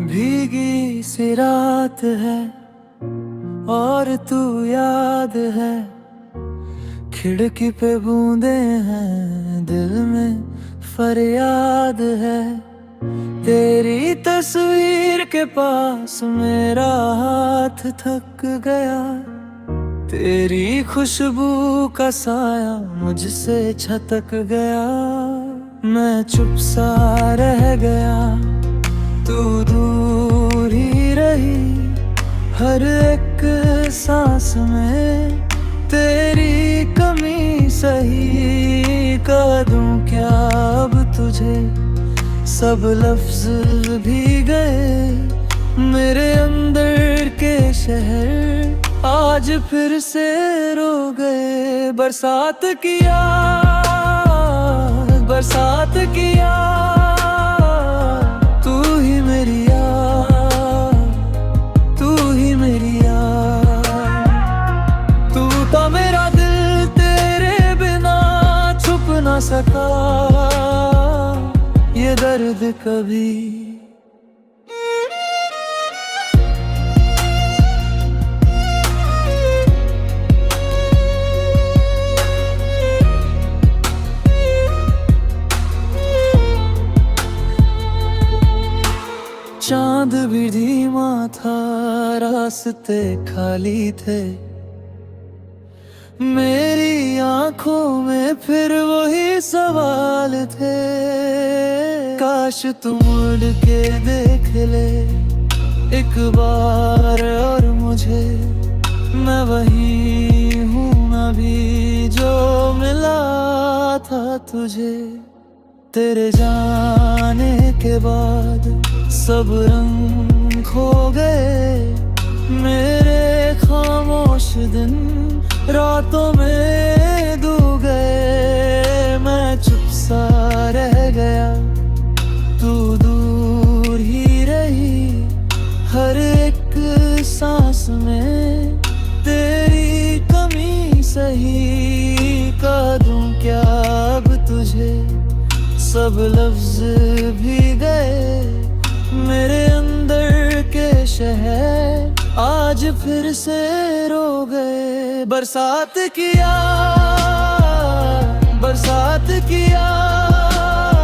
भीगी सी रात है और तू याद है, खिड़की पे बूंदे हैं, दिल में फरियाद है। तेरी तस्वीर के पास मेरा हाथ थक गया, तेरी खुशबू का साया मुझसे छटक गया। मैं चुप सा रह गया, तू दूर ही रही, हर एक सांस में तेरी कमी सही। कह दूं क्या अब तुझे, सब लफ्ज भी गए, मेरे अंदर के शहर आज फिर से रो गए। बरसात की याद, बरसात की याद, तू ही मेरी याद, तू ही मेरी याद। तू तो मेरा दिल, तेरे बिना छुप ना सका ये दर्द कभी। चांद भी धीमा था, रास्ते खाली थे, मेरी आंखों में फिर वही सवाल थे। काश तुम मुड़ के देख ले एक बार और मुझे, मैं वही हूँ अभी जो मिला था तुझे। तेरे जाने के बाद सब रंग खो गए, मेरे खामोश दिन रातों में डूब गए। मैं चुप सा रह गया, तू दूर ही रही, हर एक सांस में तेरी कमी सही। कह दूं क्या अब तुझे, सब लफ्ज भी गए, मेरे अंदर के शहर आज फिर से रो गए। बरसात की याद, बरसात की याद,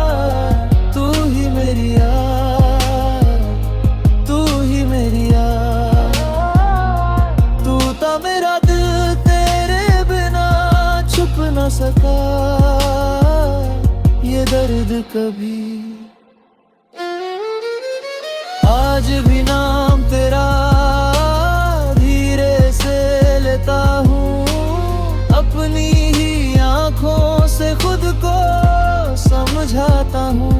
तू ही मेरी याद, तू ही मेरी याद। तू तो मेरा दिल, तेरे बिना छुप न सका ये दर्द कभी। आज भी नाम तेरा धीरे से लेता हूँ, अपनी ही आंखों से खुद को समझाता हूँ।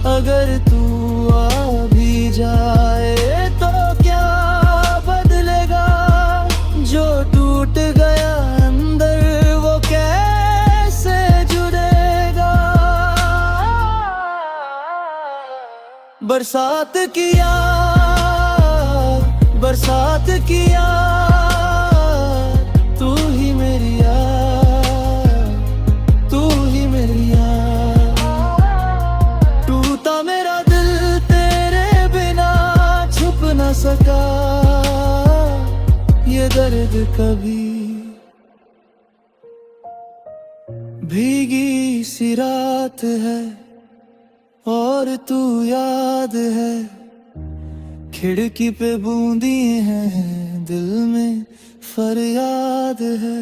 अगर तू आ भी जाए तो क्या बदलेगा, जो टूट गया अंदर वो कैसे जुड़ेगा। बरसात की याद, बरसात की याद, तू ही मेरी याद, तू ही मेरी याद। टूटा मेरा दिल, तेरे बिना छुप न सका ये दर्द कभी। भीगी सी रात है और तू याद है, खिड़की पे बूंदी हैं, दिल में फरियाद है।